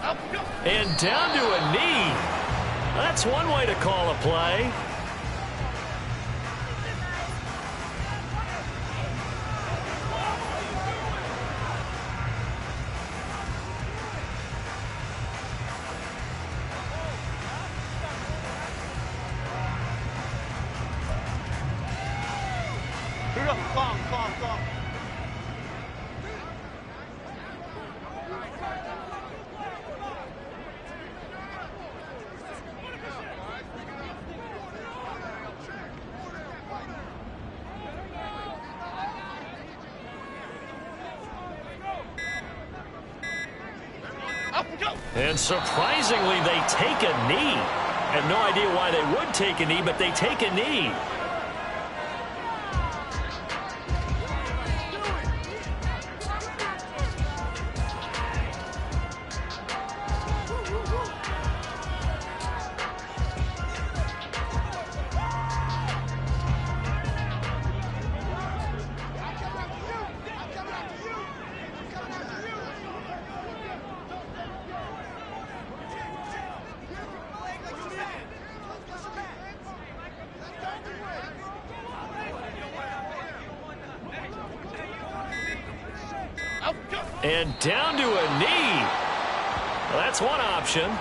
And down to a knee. That's one way to call a play. And surprisingly, they take a knee. I have no idea why they would take a knee, but they take a knee. And down to a knee. Well, that's one option.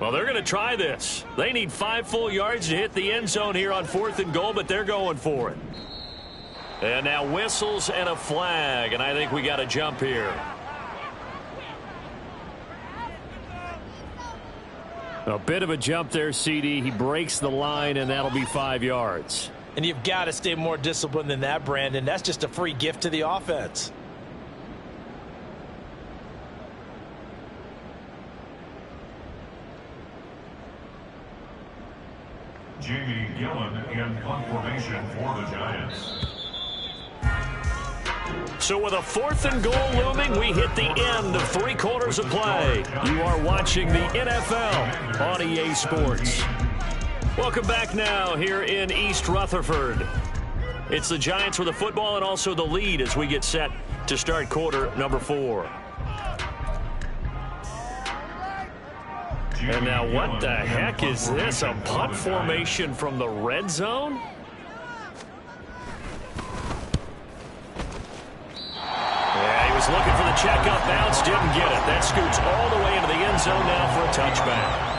Well, they're going to try this. They need 5 full yards to hit the end zone here on 4th and goal, but they're going for it. And now whistles and a flag, and I think we got a jump here. A bit of a jump there, CD. He breaks the line, and that'll be 5 yards. And you've got to stay more disciplined than that, Brandon. That's just a free gift to the offense. Jamie Gillen in punt formation for the Giants. So with a 4th and goal looming, we hit the end of 3 quarters of play. You are watching the NFL on EA Sports. Welcome back now here in East Rutherford. It's the Giants with the football and also the lead as we get set to start quarter number 4. And now what the heck is this? A punt formation from the red zone? Yeah, he was looking for the checkup bounce, didn't get it. That scoots all the way into the end zone now for a touchback.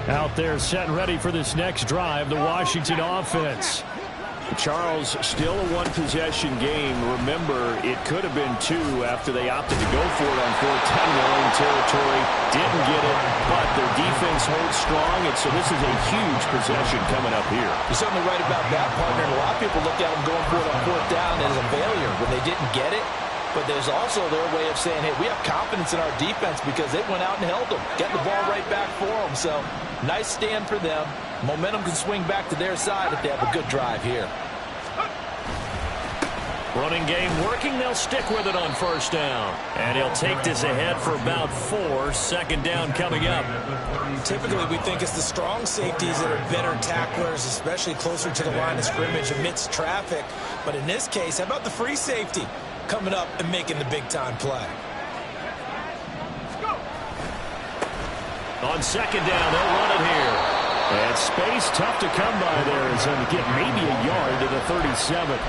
Out there set and ready for this next drive, the Washington offense. Charles, still a one-possession game. Remember, it could have been 2 after they opted to go for it on 4th down in their own territory. Didn't get it, but their defense holds strong, and so this is a huge possession coming up here. You're certainly right about that, partner. And a lot of people look at them going for it on 4th down as a failure when they didn't get it. But there's also their way of saying, hey, we have confidence in our defense because they went out and held them, getting the ball right back for them. So nice stand for them. Momentum can swing back to their side if they have a good drive here. Running game working. They'll stick with it on 1st down. And he'll take this ahead for about 4. 2nd down coming up. Typically, we think it's the strong safeties that are better tacklers, especially closer to the line of scrimmage amidst traffic. But in this case, how about the free safety coming up and making the big-time play? On 2nd down, they'll run it here. And space tough to come by there as they get maybe a yard to the 37.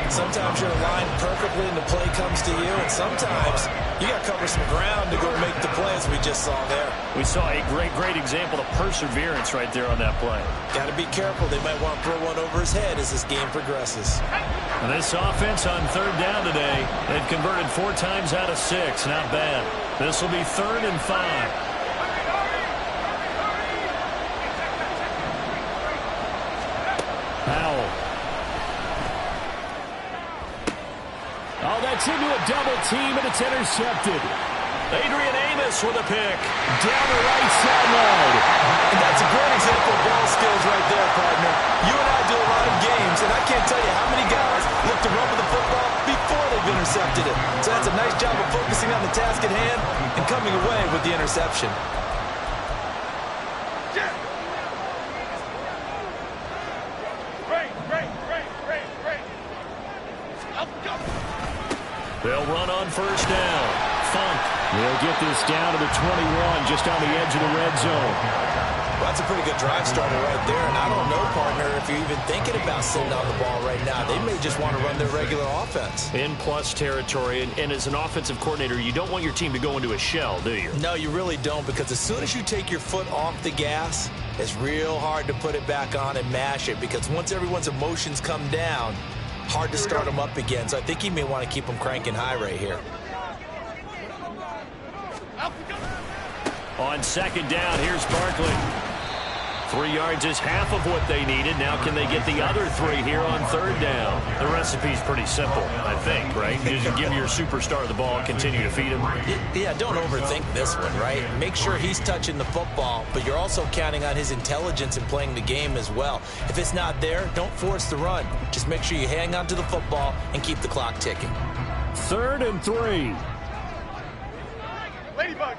Sometimes you're aligned perfectly and the play comes to you, and sometimes you got to cover some ground to go make the play, as we just saw there. We saw a great example of perseverance right there on that play. Got to be careful. They might want to throw one over his head as this game progresses. And this offense on third down today, they've converted 4 times out of 6. Not bad. This will be 3rd and 5. Powell. Oh, that's into a double team, and it's intercepted. Adrian Amos with a pick down the right sideline. And that's a great example of ball skills right there, partner. You and I do a lot of games, and I can't tell you how many guys look to run with the football before they've intercepted it. So that's a nice job of focusing on the task at hand and coming away with the interception. They'll run on first down. Funk. They'll get this down to the 21, just on the edge of the red zone. Well, that's a pretty good drive starter right there, and I don't know, partner, if you're even thinking about sitting on the ball right now. They may just want to run their regular offense. In plus territory, and as an offensive coordinator, you don't want your team to go into a shell, do you? No, you really don't, because as soon as you take your foot off the gas, it's real hard to put it back on and mash it, because once everyone's emotions come down, hard to start them up again. So I think he may want to keep them cranking high right here. On second down, here's Barkley. 3 yards is half of what they needed. Now can they get the other 3 here on third down? The recipe's pretty simple, I think, right? Just give your superstar the ball and continue to feed him. Yeah, don't overthink this one, right? Make sure he's touching the football, but you're also counting on his intelligence in playing the game as well. If it's not there, don't force the run. Just make sure you hang on to the football and keep the clock ticking. 3rd and 3. Ladybug.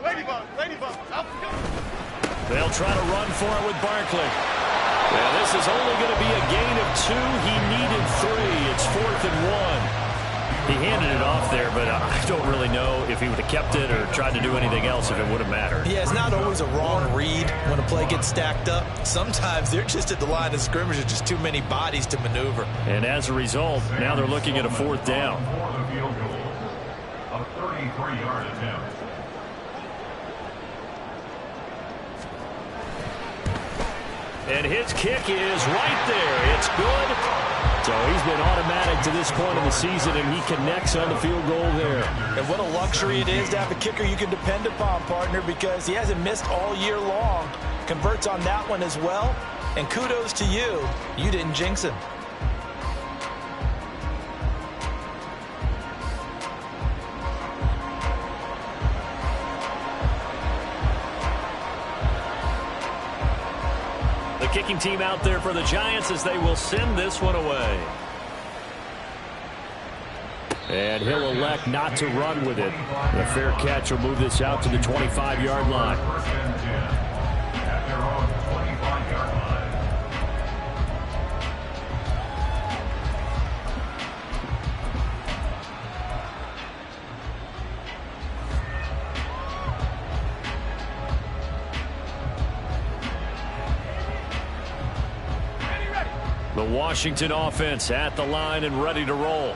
They'll try to run for it with Barkley. Well, this is only going to be a gain of 2. He needed 3. It's 4th and 1. He handed it off there, but I don't really know if he would have kept it or tried to do anything else if it would have mattered. Yeah, it's not always a wrong read when a play gets stacked up. Sometimes they're just at the line of scrimmage with just too many bodies to maneuver. And as a result, now they're looking at a 4th down. For the field goal, a 33-yard attempt. And his kick is right there. It's good. So he's been automatic to this point of the season, and he connects on the field goal there. And what a luxury it is to have a kicker you can depend upon, partner, because he hasn't missed all year long. Converts on that one as well. And kudos to you. You didn't jinx him. Kicking team out there for the Giants as they will send this one away. And he'll elect not to run with it. The fair catch will move this out to the 25-yard line. At their own 25-yard line. The Washington offense at the line and ready to roll.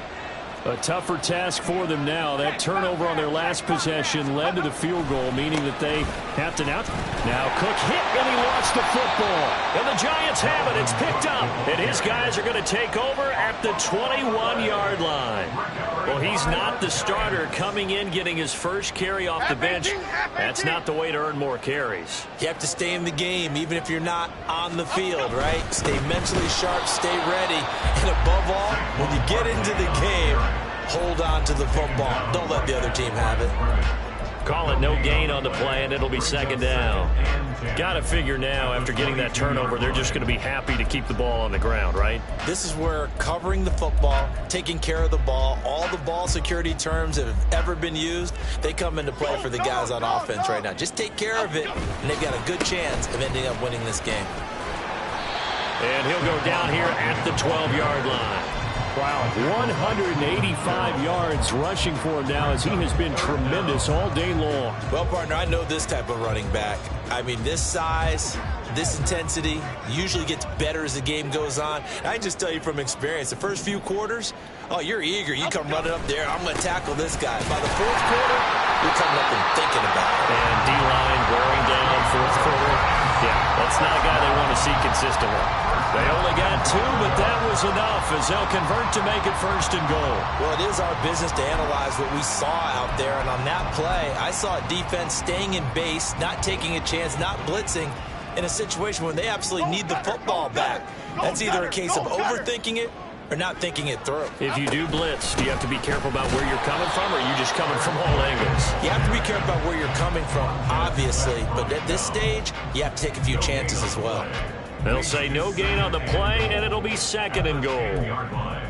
A tougher task for them now. That turnover on their last possession led to the field goal, meaning that they have to now Cook hit, and he lost the football. And the Giants have it. It's picked up. And his guys are going to take over at the 21-yard line. Well, he's not the starter coming in, getting his first carry off the bench. That's not the way to earn more carries. You have to stay in the game, even if you're not on the field, right? Stay mentally sharp, stay ready. And above all, when you get into the game, hold on to the football. Don't let the other team have it. Call it no gain on the play, and it'll be second down. Got to figure now, after getting that turnover, they're just going to be happy to keep the ball on the ground, right? This is where covering the football, taking care of the ball, all the ball security terms that have ever been used, they come into play for the guys on offense right now. Just take care of it, and they've got a good chance of ending up winning this game. And he'll go down here at the 12-yard line. Wow, 185 yards rushing for him now as he has been tremendous all day long. Well, partner, I know this type of running back. I mean, this size, this intensity usually gets better as the game goes on. And I can just tell you from experience, the first few quarters, oh, you're eager. You come running up there. I'm going to tackle this guy. By the fourth quarter, you're coming up and thinking about it. And D-line wearing down fourth quarter. Yeah, that's not a guy they want to see consistently. They only got 2, but that was enough as they'll convert to make it 1st and goal. Well, it is our business to analyze what we saw out there. And on that play, I saw defense staying in base, not taking a chance, not blitzing in a situation when they absolutely need the football back. That's either a case of overthinking it or not thinking it through. If you do blitz, do you have to be careful about where you're coming from, or are you just coming from all angles? You have to be careful about where you're coming from, obviously. But at this stage, you have to take a few chances as well. They'll say no gain on the play, and it'll be 2nd and goal. Yard line.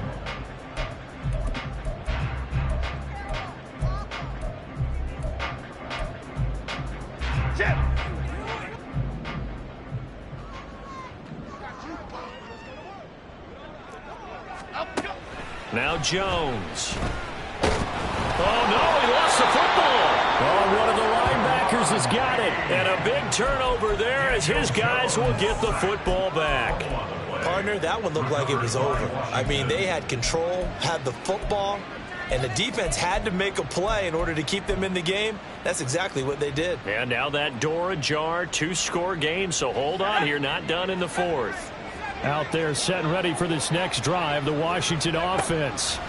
Now Jones. Oh, no, he lost the football. Oh, one of the linebackers has got it. And a big turnover there as his guys will get the football back. Partner, that one looked like it was over. I mean, they had control, had the football, and the defense had to make a play in order to keep them in the game. That's exactly what they did. And now that door ajar, 2-score game, so hold on here, not done in the 4th. Out there set and ready for this next drive, the Washington offense.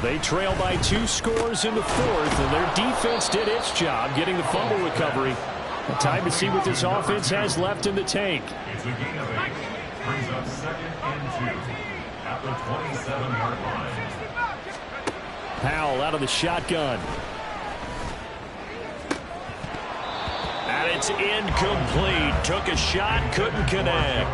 They trail by 2 scores in the 4th, and their defense did its job getting the fumble recovery. Time to see what this offense has left in the tank. It's a gain of 8. Brings up 2nd and 2 at the 27-yard line. Powell out of the shotgun. And it's incomplete. Took a shot, couldn't connect.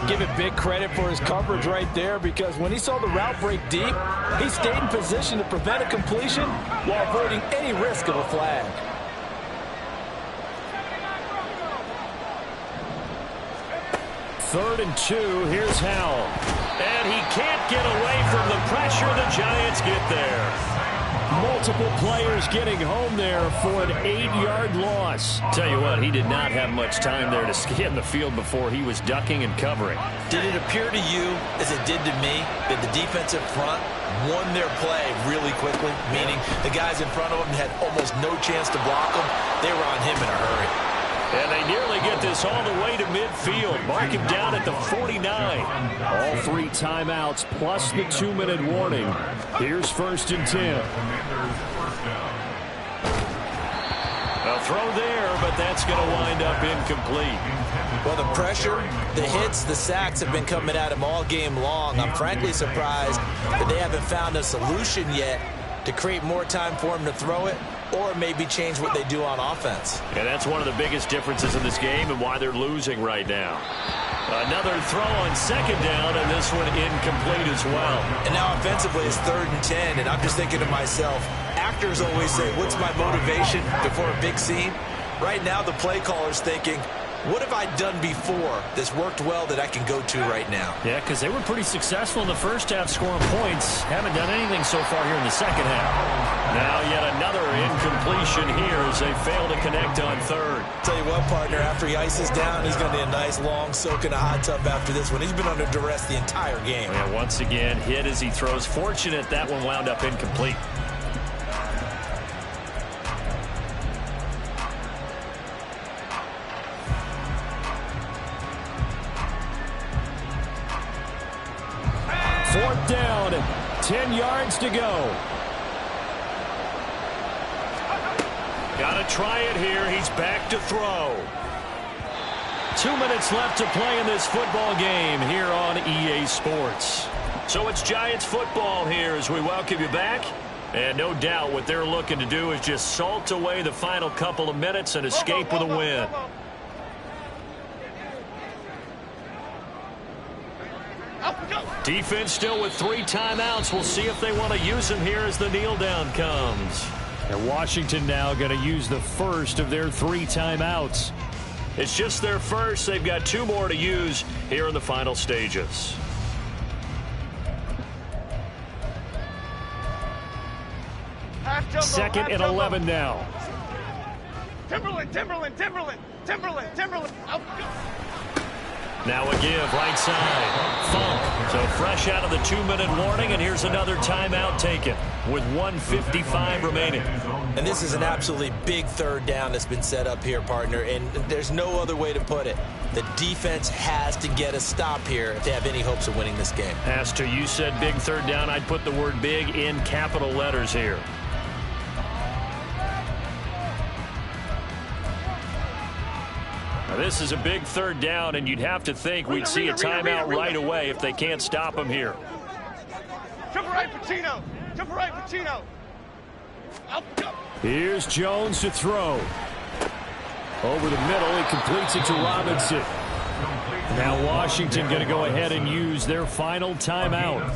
Give it big credit for his coverage right there, because when he saw the route break deep, he stayed in position to prevent a completion while avoiding any risk of a flag. Third and 2, here's Howell. And he can't get away from the pressure. The Giants get there. Multiple players getting home there for an 8-yard loss. Tell you what, he did not have much time there to scan the field before he was ducking and covering. Did it appear to you, as it did to me, that the defensive front won their play really quickly? Meaning the guys in front of them had almost no chance to block him. They were on him in a hurry. And they nearly get this all the way to midfield. Mark him down at the 49. All 3 timeouts plus the 2-minute warning. Here's 1st and 10. A throw there, but that's going to wind up incomplete. Well, the pressure, the hits, the sacks have been coming at him all game long. I'm frankly surprised that they haven't found a solution yet to create more time for him to throw it, or maybe change what they do on offense. And that's one of the biggest differences in this game and why they're losing right now. Another throw on 2nd down, and this one incomplete as well. And now offensively it's 3rd and 10, and I'm just thinking to myself, actors always say, what's my motivation before a big scene? Right now the play caller's thinking, what have I done before that's worked well that I can go to right now? Yeah, because they were pretty successful in the first half scoring points. Haven't done anything so far here in the second half. Now yet another incompletion here as they fail to connect on 3rd. Tell you what, partner, after he ices down, he's going to be a nice long soak in a hot tub after this one. He's been under duress the entire game. Yeah, once again, hit as he throws. Fortunate that one wound up incomplete. Fourth down, 10 yards to go. Got to try it here. He's back to throw. 2 minutes left to play in this football game here on EA Sports. So it's Giants football here as we welcome you back. And no doubt what they're looking to do is just salt away the final couple of minutes and escape with a win. Defense still with 3 timeouts. We'll see if they want to use them here as the kneel down comes. And Washington now going to use the first of their 3 timeouts. It's just their first. They've got 2 more to use here in the final stages. Half tempo, 2nd and 11 now. Timberland. Timberland. Oh. Now a give, right side. Funk. So fresh out of the 2-minute warning, and here's another timeout taken with 1:55 remaining. And this is an absolutely big third down that's been set up here, partner, and there's no other way to put it. The defense has to get a stop here if they have any hopes of winning this game. Pastor, you said big third down. I'd put the word big in capital letters here. Now, this is a big third down, and you'd have to think we'd see a timeout right away if they can't stop him here. Triple right, Pacino. Triple right, Pacino. Here's Jones to throw. Over the middle, he completes it to Robinson. Now Washington going to go ahead and use their final timeout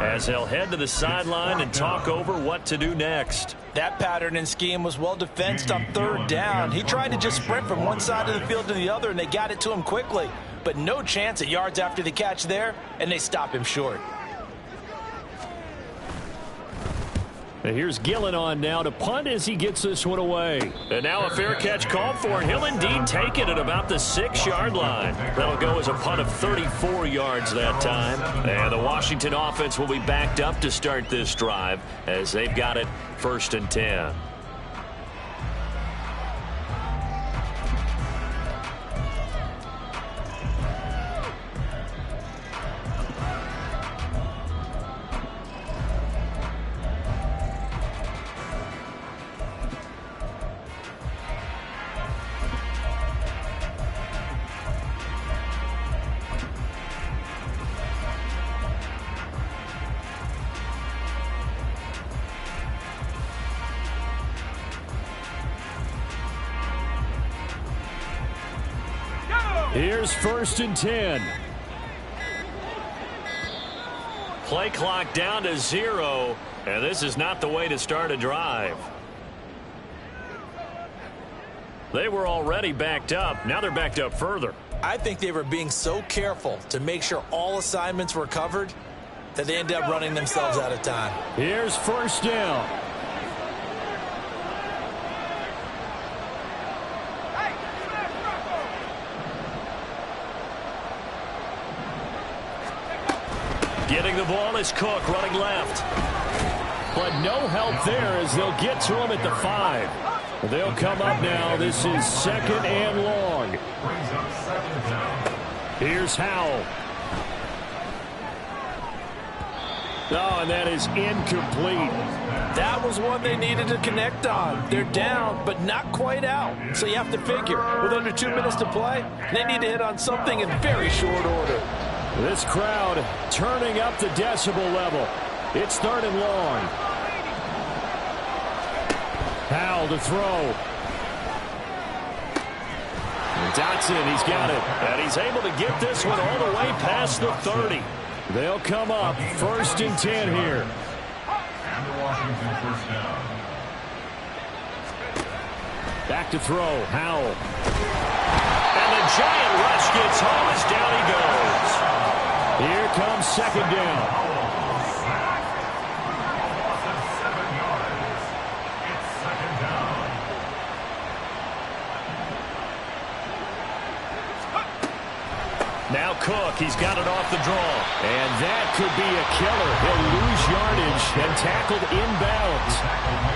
as they'll head to the sideline and talk over what to do next. That pattern and scheme was well defensed on third down. He tried to just sprint from one side of the field to the other, and they got it to him quickly. But no chance at yards after the catch there, and they stop him short. And here's Gillen on now to punt as he gets this one away. And now a fair catch called for, and he'll indeed take it at about the 6-yard line. That'll go as a punt of 34 yards that time. And the Washington offense will be backed up to start this drive as they've got it 1st and 10. Here's 1st and 10. Play clock down to 0, and this is not the way to start a drive. They were already backed up. Now they're backed up further. I think they were being so careful to make sure all assignments were covered that they ended up running themselves out of time. Here's 1st down. Getting the ball is Cook running left. But no help there as they'll get to him at the 5. They'll come up now. This is 2nd and long. Here's Howell. Oh, and that is incomplete. That was one they needed to connect on. They're down, but not quite out. So you have to figure, with under 2 minutes to play, they need to hit on something in very short order. This crowd turning up the decibel level. It's 3rd and long. Howell to throw. And Dotson, he's got it. And he's able to get this one all the way past the 30. They'll come up 1st and 10 here. And the Washington 1st down. Back to throw. Howell. And the giant rush gets home as down he goes. Here comes 2nd down. It's 2nd down. Now Cook, he's got it off the draw. And that could be a killer. He'll lose yardage and tackled inbounds.